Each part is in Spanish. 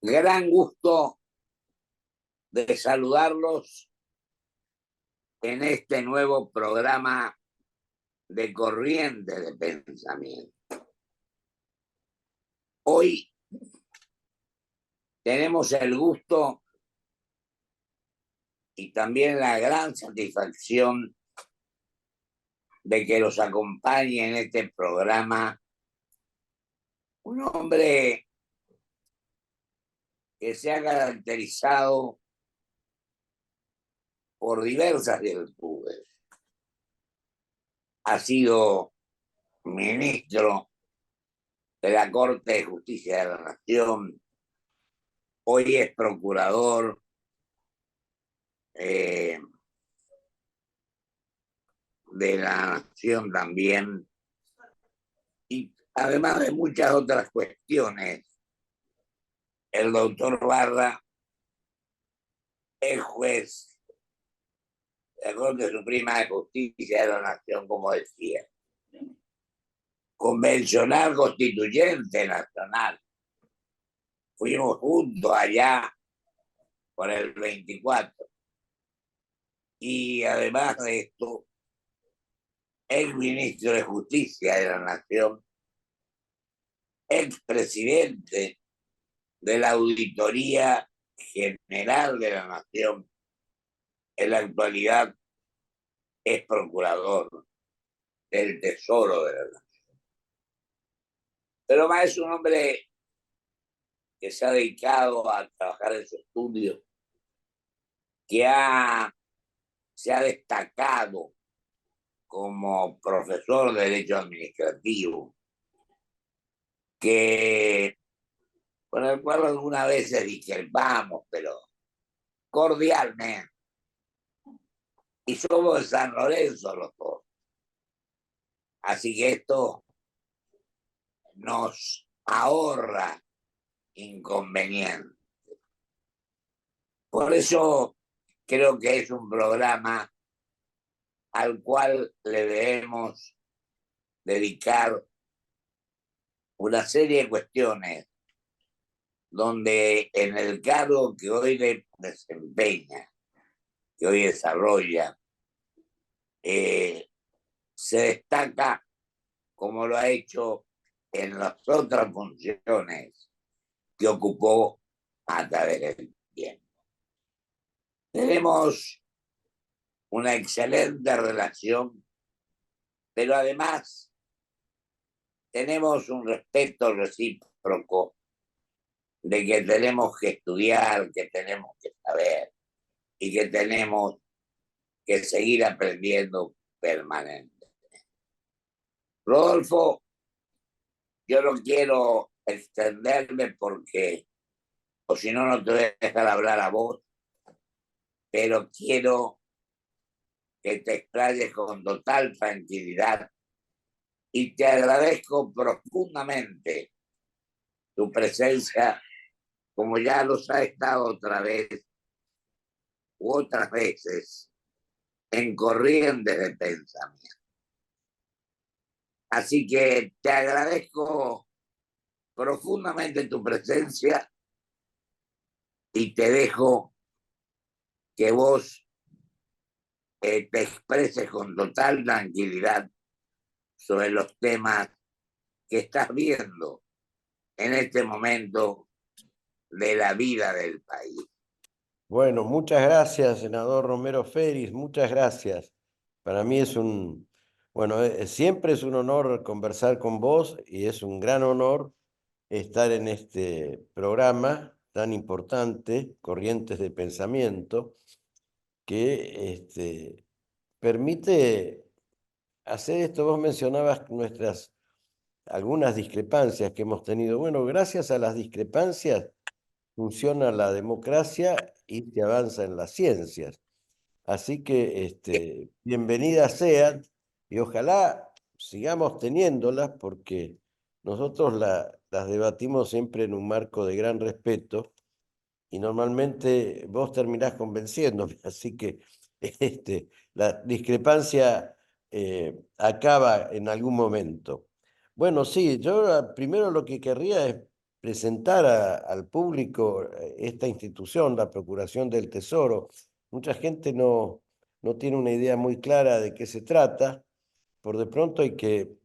Gran gusto de saludarlos en este nuevo programa de Corriente de Pensamiento. Hoy tenemos el gusto y también la gran satisfacción de que los acompañe en este programa un hombre que se ha caracterizado por diversas virtudes. Ha sido ministro de la Corte de Justicia de la Nación, hoy es procurador de la Nación también, y además de muchas otras cuestiones. El doctor Barra es juez de la Corte Suprema de Justicia de la Nación, como decía, convencional constituyente nacional. Fuimos juntos allá por el 24. Y además de esto, ex ministro de Justicia de la Nación, ex presidente de la Auditoría General de la Nación, en la actualidad es procurador del Tesoro de la Nación. Pero más es un hombre que se ha dedicado a trabajar en su estudio, que se ha destacado como profesor de Derecho Administrativo, con el cual algunas veces discrepamos, pero cordialmente. Y somos de San Lorenzo los dos. Así que esto nos ahorra inconvenientes. Por eso creo que es un programa al cual le debemos dedicar una serie de cuestiones donde en el cargo que hoy desempeña, que hoy desarrolla, se destaca como lo ha hecho en las otras funciones que ocupó a través del tiempo. Tenemos una excelente relación, pero además tenemos un respeto recíproco de que tenemos que estudiar, que tenemos que saber y que tenemos que seguir aprendiendo permanentemente. Rodolfo, yo no quiero extenderme porque, o si no, no te voy a dejar hablar a vos, pero quiero que te explayes con total tranquilidad y te agradezco profundamente tu presencia, como ya los ha estado otra vez u otras veces en Corrientes de Pensamiento. Así que te agradezco profundamente tu presencia y te dejo que vos te expreses con total tranquilidad sobre los temas que estás viendo en este momento de la vida del país. Bueno, muchas gracias, senador Romero Feris, muchas gracias. Para mí siempre es un honor conversar con vos y es un gran honor estar en este programa tan importante, Corrientes de Pensamiento, que permite hacer esto. Vos mencionabas algunas discrepancias que hemos tenido. Bueno, gracias a las discrepancias funciona la democracia y se avanza en las ciencias. Así que bienvenidas sean y ojalá sigamos teniéndolas porque nosotros las debatimos siempre en un marco de gran respeto y normalmente vos terminás convenciéndome, así que la discrepancia acaba en algún momento. Bueno, sí, yo primero lo que querría es presentar al público esta institución, la Procuración del Tesoro. Mucha gente no tiene una idea muy clara de qué se trata. Por de pronto hay que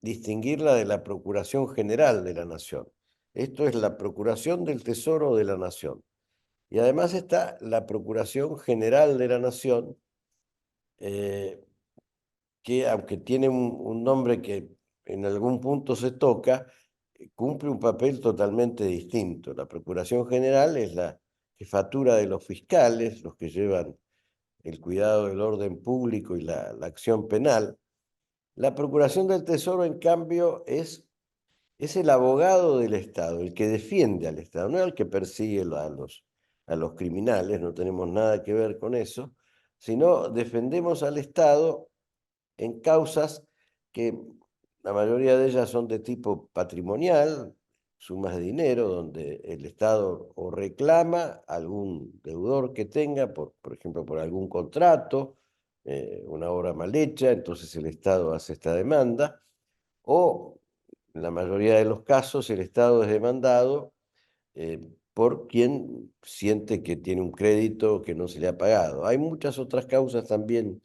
distinguirla de la Procuración General de la Nación. Esto es la Procuración del Tesoro de la Nación. Y además está la Procuración General de la Nación, que aunque tiene un nombre que en algún punto se toca, cumple un papel totalmente distinto. La Procuración General es la jefatura de los fiscales, los que llevan el cuidado del orden público y la acción penal. La Procuración del Tesoro, en cambio, es el abogado del Estado, el que defiende al Estado, no el que persigue a los criminales, no tenemos nada que ver con eso, sino defendemos al Estado en causas que la mayoría de ellas son de tipo patrimonial, sumas de dinero, donde el Estado o reclama algún deudor que tenga, por ejemplo, por algún contrato, una obra mal hecha, entonces el Estado hace esta demanda, o en la mayoría de los casos el Estado es demandado por quien siente que tiene un crédito que no se le ha pagado. Hay muchas otras causas también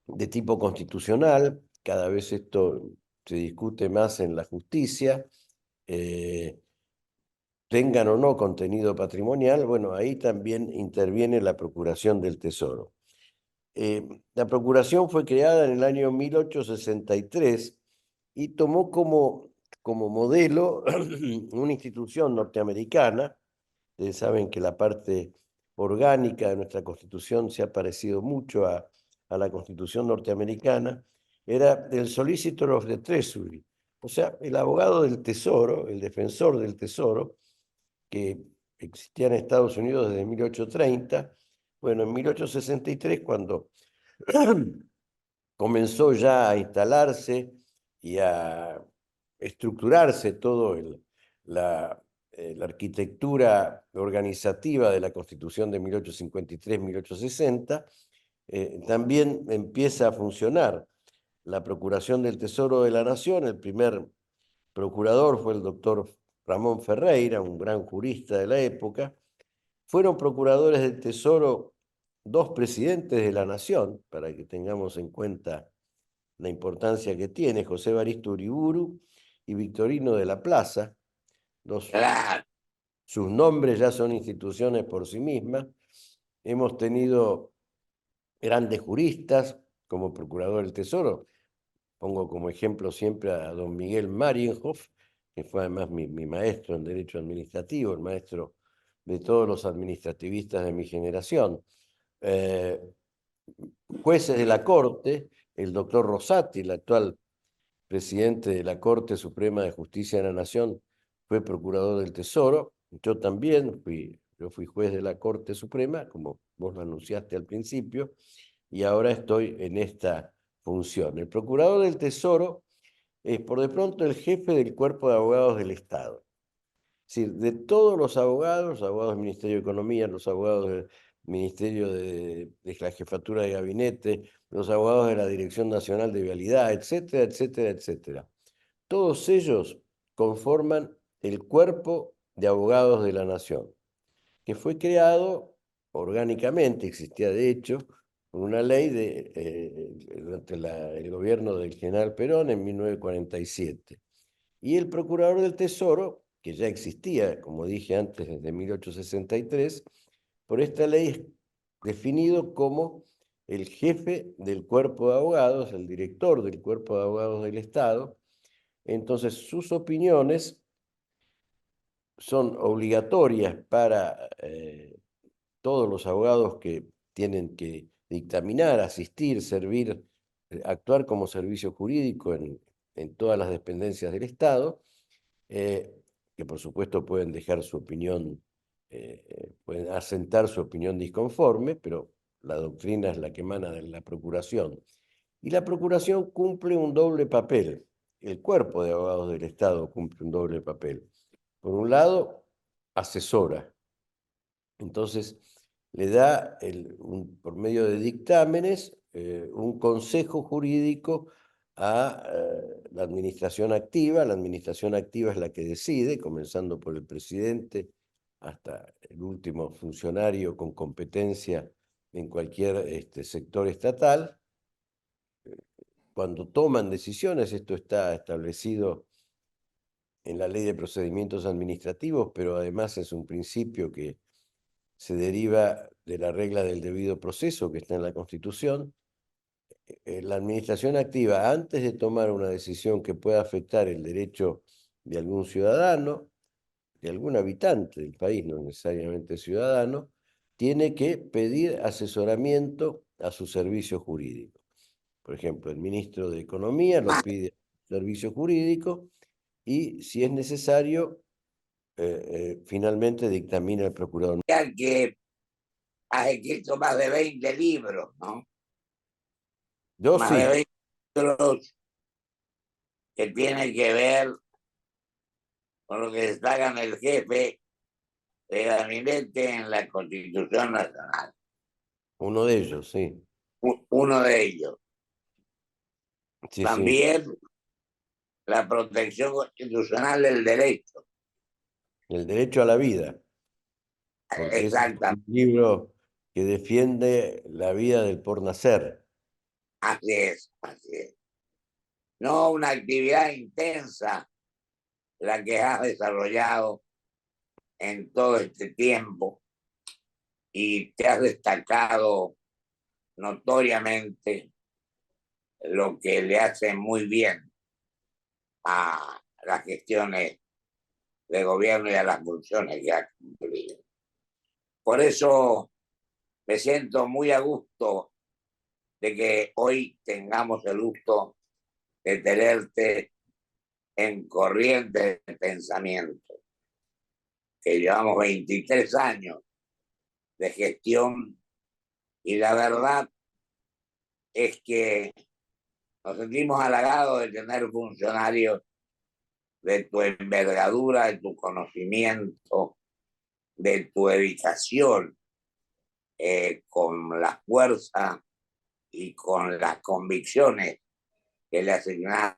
de tipo constitucional, cada vez esto se discute más en la justicia, eh, tengan o no contenido patrimonial, bueno, ahí también interviene la Procuración del Tesoro. La Procuración fue creada en el año 1863 y tomó como modelo una institución norteamericana. Ustedes saben que la parte orgánica de nuestra Constitución se ha parecido mucho a la Constitución norteamericana. Era el Solicitor of the Treasury, o sea, el abogado del Tesoro, el defensor del Tesoro, que existía en Estados Unidos desde 1830. Bueno, en 1863, cuando comenzó ya a instalarse y a estructurarse todo la arquitectura organizativa de la Constitución de 1853-1860, también empieza a funcionar la Procuración del Tesoro de la Nación. El primer procurador fue el doctor Ramón Ferreira, un gran jurista de la época. Fueron procuradores del Tesoro dos presidentes de la Nación, para que tengamos en cuenta la importancia que tiene, José Evaristo Uriburu y Victorino de la Plaza. Claro. Sus nombres ya son instituciones por sí mismas. Hemos tenido grandes juristas como procurador del Tesoro. Pongo como ejemplo siempre a don Miguel Marienhoff, que fue además mi maestro en Derecho Administrativo, el maestro de todos los administrativistas de mi generación. Jueces de la Corte, el doctor Rosati, el actual presidente de la Corte Suprema de Justicia de la Nación, fue procurador del Tesoro. Yo también yo fui juez de la Corte Suprema, como vos lo anunciaste al principio, y ahora estoy en esta función. El procurador del Tesoro es por de pronto el jefe del cuerpo de abogados del Estado. Es decir, de todos los abogados del Ministerio de Economía, los abogados del Ministerio de la Jefatura de Gabinete, los abogados de la Dirección Nacional de Vialidad, etcétera, etcétera, etcétera. Todos ellos conforman el cuerpo de abogados de la Nación, que fue creado orgánicamente, existía de hecho, por una ley durante el gobierno del general Perón en 1947. Y el procurador del Tesoro, que ya existía, como dije antes, desde 1863, por esta ley es definido como el jefe del cuerpo de abogados, el director del cuerpo de abogados del Estado. Entonces, sus opiniones son obligatorias para todos los abogados que tienen que dictaminar, asistir, servir, actuar como servicio jurídico en todas las dependencias del Estado, que por supuesto pueden dejar su opinión, pueden asentar su opinión disconforme, pero la doctrina es la que emana de la Procuración. Y la Procuración cumple un doble papel. El cuerpo de abogados del Estado cumple un doble papel. Por un lado, asesora. Entonces, le da, por medio de dictámenes, un consejo jurídico a la administración activa. La administración activa es la que decide, comenzando por el presidente hasta el último funcionario con competencia en cualquier sector estatal. Cuando toman decisiones, esto está establecido en la Ley de Procedimientos Administrativos, pero además es un principio que se deriva de la regla del debido proceso que está en la Constitución. La administración activa, antes de tomar una decisión que pueda afectar el derecho de algún ciudadano, de algún habitante del país, no necesariamente ciudadano, tiene que pedir asesoramiento a su servicio jurídico. Por ejemplo, el ministro de Economía lo pide al servicio jurídico y, si es necesario, finalmente dictamina el procurador. Que has escrito más de 20 libros, ¿no? Yo Más de sí, 20 libros que tienen que ver con lo que destacan el jefe de gabinete en la Constitución Nacional. uno de ellos, sí. Uno de ellos. Sí, sí. También la protección constitucional del derecho. El derecho a la vida, porque es Exactamente. un libro que defiende la vida del por nacer. Así es, así es. No una actividad intensa la que has desarrollado en todo este tiempo y te has destacado notoriamente lo que le hace muy bien a las gestiones de gobierno y a las funciones que ha cumplido. Por eso me siento muy a gusto de que hoy tengamos el gusto de tenerte en Corriente de Pensamiento, que llevamos 23 años de gestión y la verdad es que nos sentimos halagados de tener funcionarios de tu envergadura, de tu conocimiento, de tu dedicación, con la fuerza y con las convicciones que le asignás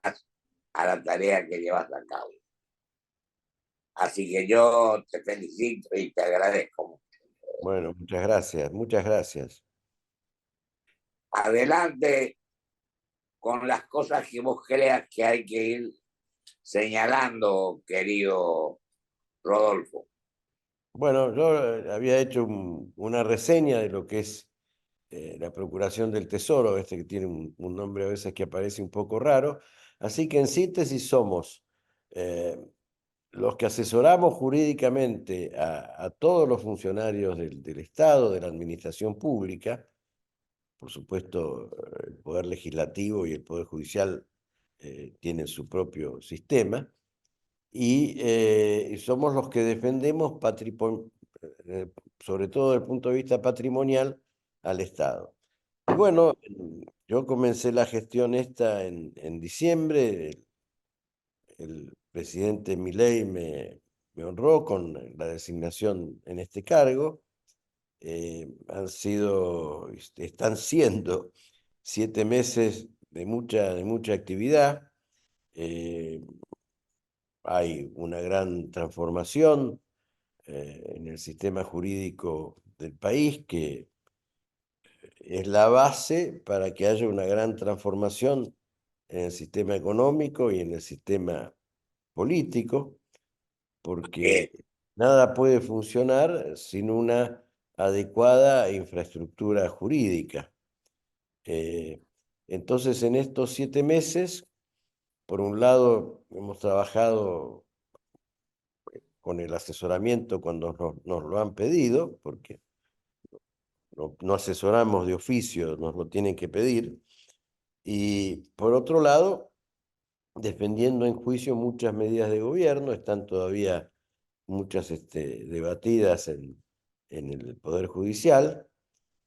a la tarea que llevas a cabo. Así que yo te felicito y te agradezco. Bueno, muchas gracias, muchas gracias. Adelante con las cosas que vos creas que hay que ir señalando, querido Rodolfo. Bueno, yo había hecho una reseña de lo que es la Procuración del Tesoro, que tiene un nombre a veces que aparece un poco raro. Así que en síntesis somos eh, los que asesoramos jurídicamente a todos los funcionarios del Estado, de la administración pública. Por supuesto, el Poder Legislativo y el Poder Judicial tienen su propio sistema. Y somos los que defendemos, eh, sobre todo desde el punto de vista patrimonial, al Estado. Y bueno, yo comencé la gestión esta en diciembre. El presidente Milei me honró con la designación en este cargo. Están siendo 7 meses de mucha actividad. Eh, Hay una gran transformación en el sistema jurídico del país, que es la base para que haya una gran transformación en el sistema económico y en el sistema político, Eh, porque nada puede funcionar sin una adecuada infraestructura jurídica. Eh, entonces, en estos 7 meses, por un lado, hemos trabajado con el asesoramiento cuando nos lo han pedido, porque no asesoramos de oficio, nos lo tienen que pedir. Y por otro lado, defendiendo en juicio muchas medidas de gobierno. Están todavía muchas debatidas en el Poder Judicial,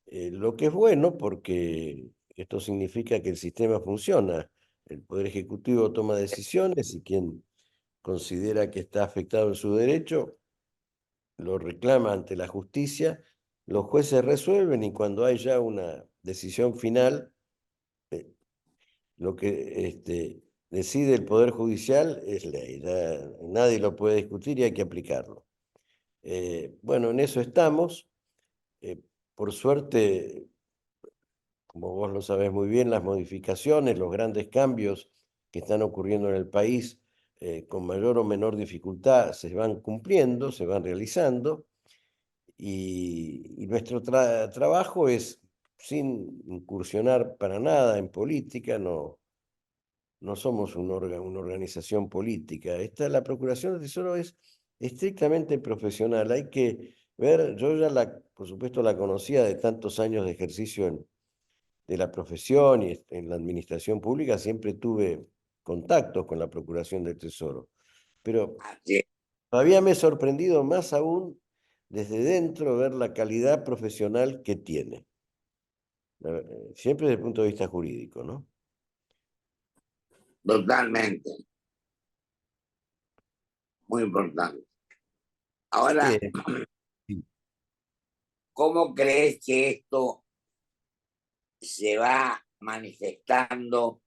lo que es bueno porque esto significa que el sistema funciona. El Poder Ejecutivo toma decisiones y quien considera que está afectado en su derecho lo reclama ante la justicia. Los jueces resuelven y cuando hay ya una decisión final, lo que decide el Poder Judicial es ley, nadie lo puede discutir y hay que aplicarlo. Bueno, en eso estamos. Por suerte, como vos lo sabés muy bien, las modificaciones, los grandes cambios que están ocurriendo en el país, con mayor o menor dificultad, se van cumpliendo, se van realizando, y nuestro trabajo es, sin incursionar para nada en política, no somos una organización política. La Procuración del Tesoro es estrictamente profesional. Hay que ver, yo ya por supuesto la conocía de tantos años de ejercicio de la profesión y en la administración pública, siempre tuve contactos con la Procuración del Tesoro. Pero Así es. todavía me he sorprendido más aún desde dentro ver la calidad profesional que tiene. Siempre desde el punto de vista jurídico, ¿no? Totalmente, muy importante. Ahora, Eh, sí. ¿cómo crees que esto se va manifestando,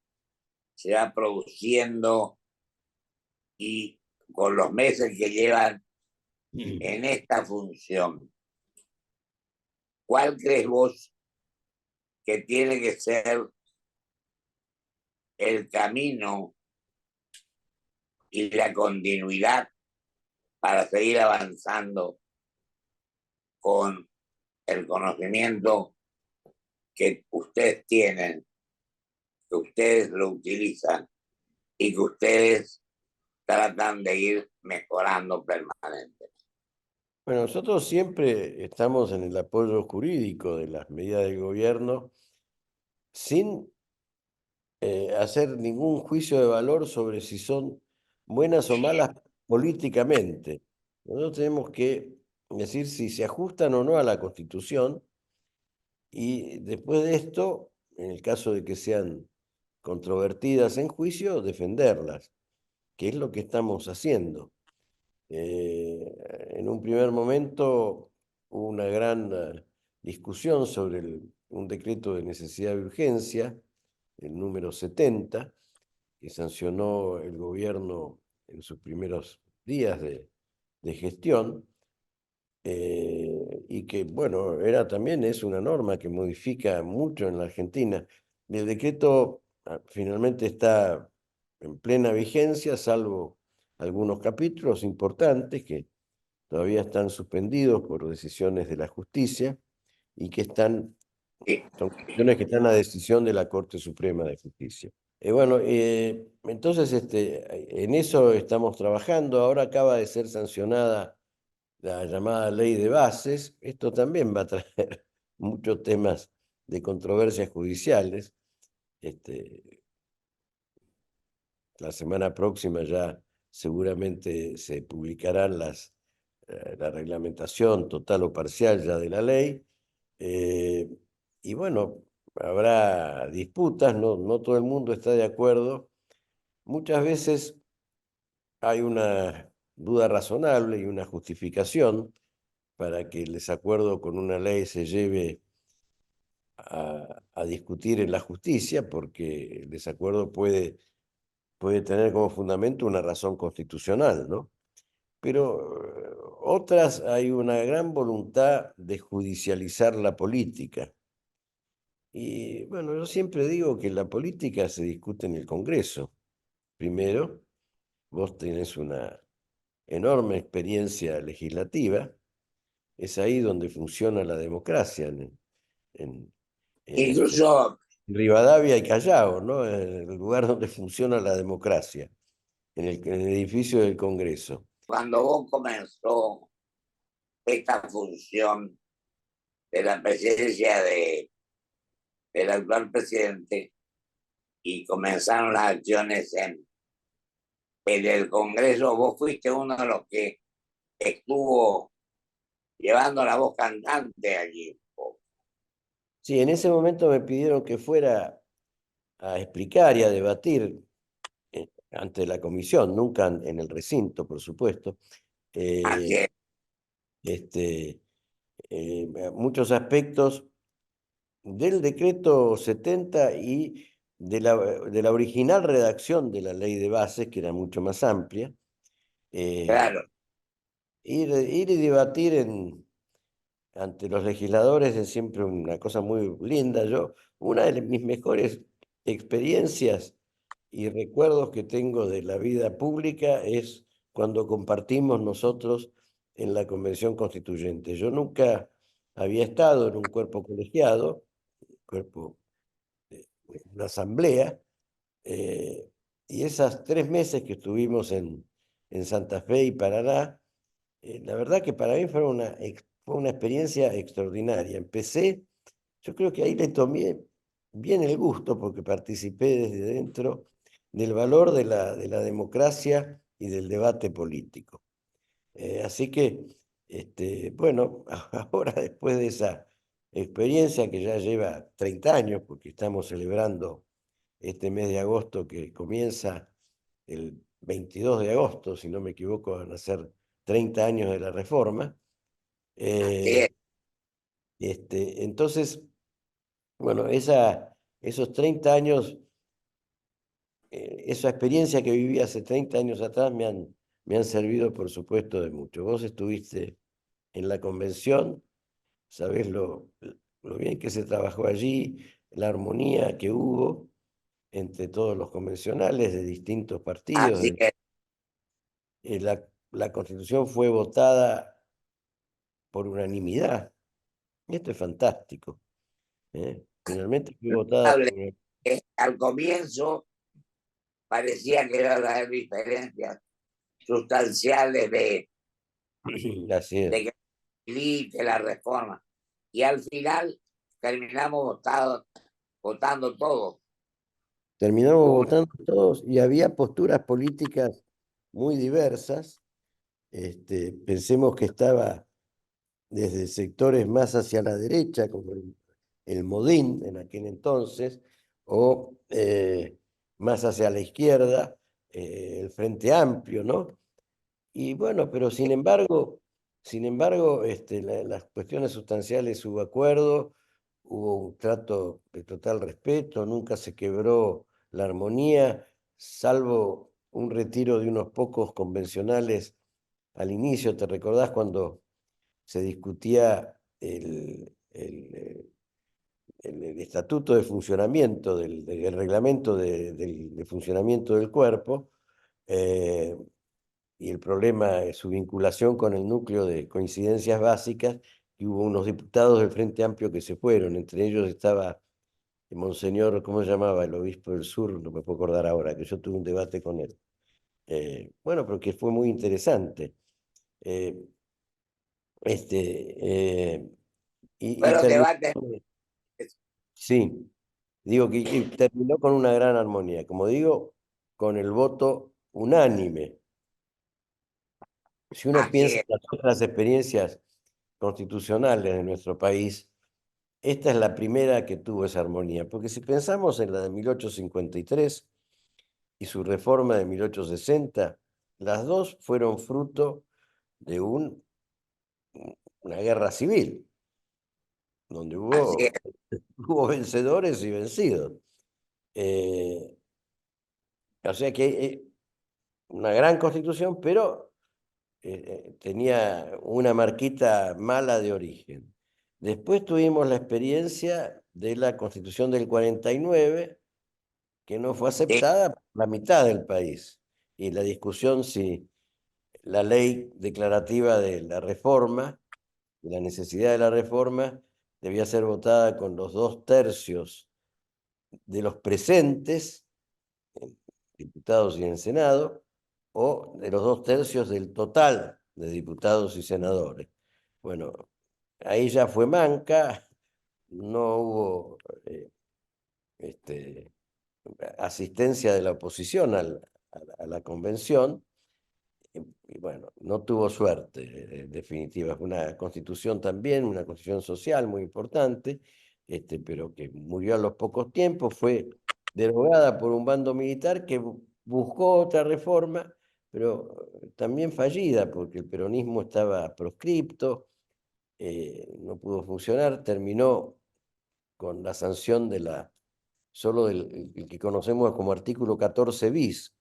se va produciendo y con los meses que llevan en esta función? ¿Cuál crees vos que tiene que ser el camino y la continuidad para seguir avanzando con el conocimiento que ustedes tienen, que ustedes lo utilizan y que ustedes tratan de ir mejorando permanentemente? Bueno, nosotros siempre estamos en el apoyo jurídico de las medidas del gobierno sin hacer ningún juicio de valor sobre si son buenas o malas políticamente. Nosotros tenemos que decir si se ajustan o no a la Constitución, y después de esto, en el caso de que sean controvertidas en juicio, defenderlas, que es lo que estamos haciendo. En un primer momento hubo una gran discusión sobre un decreto de necesidad de urgencia, el número 70, que sancionó el gobierno en sus primeros días de gestión, y que, bueno, también es una norma que modifica mucho en la Argentina. El decreto finalmente está en plena vigencia, salvo algunos capítulos importantes que todavía están suspendidos por decisiones de la justicia y que Sí. son cuestiones que están a decisión de la Corte Suprema de Justicia. Bueno, entonces en eso estamos trabajando. Ahora acaba de ser sancionada la llamada ley de bases. Esto también va a traer muchos temas de controversias judiciales. La semana próxima ya seguramente se publicarán la reglamentación total o parcial ya de la ley. eh, y bueno, habrá disputas, no todo el mundo está de acuerdo. Muchas veces hay una duda razonable y una justificación para que el desacuerdo con una ley se lleve a discutir en la justicia, porque el desacuerdo puede tener como fundamento una razón constitucional, ¿no? Pero otras hay una gran voluntad de judicializar la política. Y bueno, yo siempre digo que la política se discute en el Congreso. Primero, vos tenés una enorme experiencia legislativa, es ahí donde funciona la democracia, en, en Incluso Rivadavia y Callao, ¿no? En el lugar donde funciona la democracia, en el edificio del Congreso. cuando vos comenzó esta función de la presidencia del actual presidente y comenzaron las acciones en el Congreso, vos fuiste uno de los que estuvo llevando la voz cantante allí. Sí, en ese momento me pidieron que fuera a explicar y a debatir ante la comisión, nunca en el recinto, por supuesto, Así eh, es. este, muchos aspectos del decreto 70 y de la original redacción de la ley de bases, que era mucho más amplia, Claro, ir y debatir ante los legisladores es siempre una cosa muy linda. Una de mis mejores experiencias y recuerdos que tengo de la vida pública es cuando compartimos nosotros en la Convención Constituyente. Yo nunca había estado en un cuerpo colegiado, cuerpo, una asamblea, eh, y esas 3 meses que estuvimos en Santa Fe y Paraná, la verdad que para mí fue una experiencia extraordinaria. Yo creo que ahí le tomé bien el gusto porque participé desde dentro del valor de la democracia y del debate político. Así que, bueno, ahora después de esa experiencia que ya lleva 30 años, porque estamos celebrando este mes de agosto que comienza el 22 de agosto, si no me equivoco, van a ser 30 años de la reforma. así es. Eh, entonces, bueno, esos 30 años, esa experiencia que viví hace 30 años atrás me han servido, por supuesto, de mucho. Vos estuviste en la convención, sabés lo bien que se trabajó allí, la armonía que hubo entre todos los convencionales de distintos partidos. Así es. La Constitución fue votada por unanimidad. Esto es fantástico. Finalmente fue votada Hable, por al comienzo parecía que iban a haber diferencias sustanciales Así es. de que que la reforma. Y al final terminamos votando todos. Terminamos Hubo votando todos y había posturas políticas muy diversas. Pensemos que estaba desde sectores más hacia la derecha, como el Modín en aquel entonces, o más hacia la izquierda, el Frente Amplio, ¿no? Y bueno, pero sin embargo, las cuestiones sustanciales hubo acuerdo, hubo un trato de total respeto, nunca se quebró la armonía, salvo un retiro de unos pocos convencionales al inicio. ¿Te recordás cuando se discutía el estatuto de funcionamiento, el reglamento de funcionamiento del cuerpo? eh, y el problema de su vinculación con el núcleo de coincidencias básicas, y hubo unos diputados del Frente Amplio que se fueron, entre ellos estaba Monseñor, ¿cómo se llamaba? El obispo del sur, no me puedo acordar ahora, que yo tuve un debate con él. Bueno, pero que fue muy interesante. Eh, y fueron terminó, debates. sí, digo que y terminó con una gran armonía, como digo, con el voto unánime. Si uno Así piensa es. en las otras experiencias constitucionales de nuestro país, esta es la primera que tuvo esa armonía, porque si pensamos en la de 1853 y su reforma de 1860, las dos fueron fruto de una guerra civil, donde Así es. hubo vencedores y vencidos. Eh, o sea que una gran constitución, pero tenía una marquita mala de origen. Después tuvimos la experiencia de la Constitución del 49, que no fue Sí, aceptada por la mitad del país. Y la discusión si la ley declarativa de la reforma, de la necesidad de la reforma, debía ser votada con los 2/3 de los presentes, en diputados y en Senado, o de los 2/3 del total de diputados y senadores. Bueno, ahí ya fue manca, no hubo este, asistencia de la oposición a la convención, y bueno, no tuvo suerte, en definitiva. Es una constitución también, una constitución social muy importante, pero que murió a los pocos tiempos, fue derogada por un bando militar que buscó otra reforma, pero también fallida, porque el peronismo estaba proscripto, no pudo funcionar, terminó con la sanción de la solo el que conocemos como artículo 14 bis,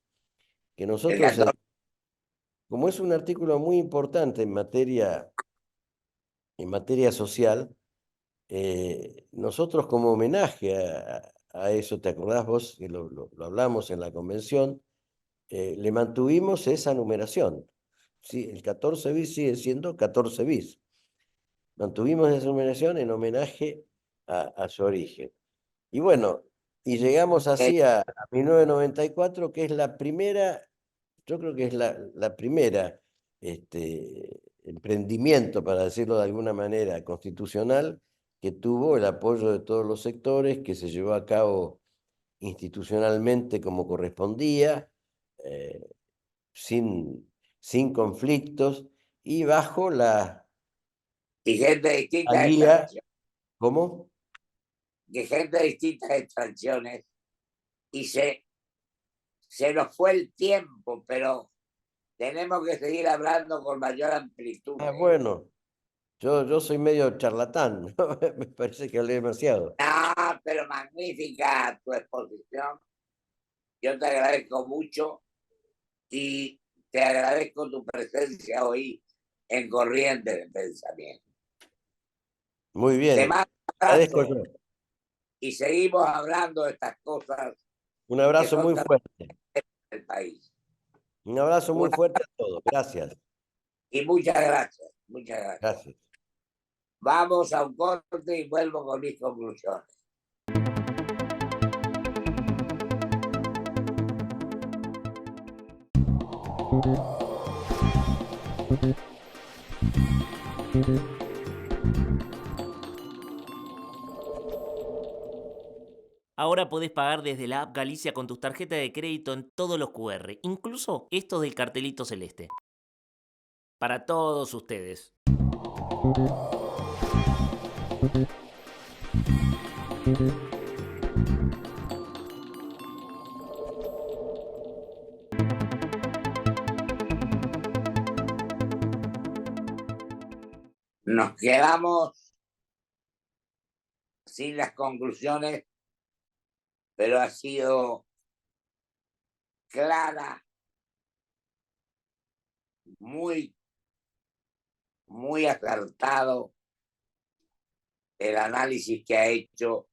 que El nosotros, 14. como es un artículo muy importante en materia social, nosotros como homenaje a eso, ¿te acordás vos? Que lo hablamos en la convención, le mantuvimos esa numeración. Sí, el 14 bis sigue siendo 14 bis. Mantuvimos esa numeración en homenaje a su origen. Y bueno, y llegamos así a 1994, que es la primera, yo creo que es la primera emprendimiento, para decirlo de alguna manera, constitucional, que tuvo el apoyo de todos los sectores, que se llevó a cabo institucionalmente como correspondía, eh, sin conflictos y bajo Y gente de la distintas guía, extracciones. ¿cómo? Que gente de distintas extracciones. Y se nos fue el tiempo, pero tenemos que seguir hablando con mayor amplitud Ah, de esto. bueno, yo soy medio charlatán, ¿no? Me parece que hablé demasiado. Ah, pero magnífica tu exposición. Yo te agradezco mucho y te agradezco tu presencia hoy en Corriente de Pensamiento. Muy Te bien, mando un agradezco abrazo yo. y seguimos hablando de estas cosas Un que abrazo son muy tan fuerte. del país. Un abrazo muy Una, fuerte a todos. Gracias. y muchas gracias, muchas gracias. Gracias. Vamos a un corte y vuelvo con mis conclusiones. Ahora podés pagar desde la app Galicia con tus tarjetas de crédito en todos los QR, incluso estos del cartelito celeste. Para todos ustedes. Nos quedamos sin las conclusiones, pero ha sido clara, muy, muy acertado el análisis que ha hecho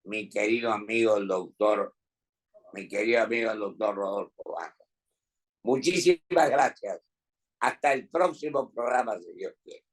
mi querido amigo el doctor Rodolfo Bajo. Muchísimas gracias. Hasta el próximo programa, si Dios quiere.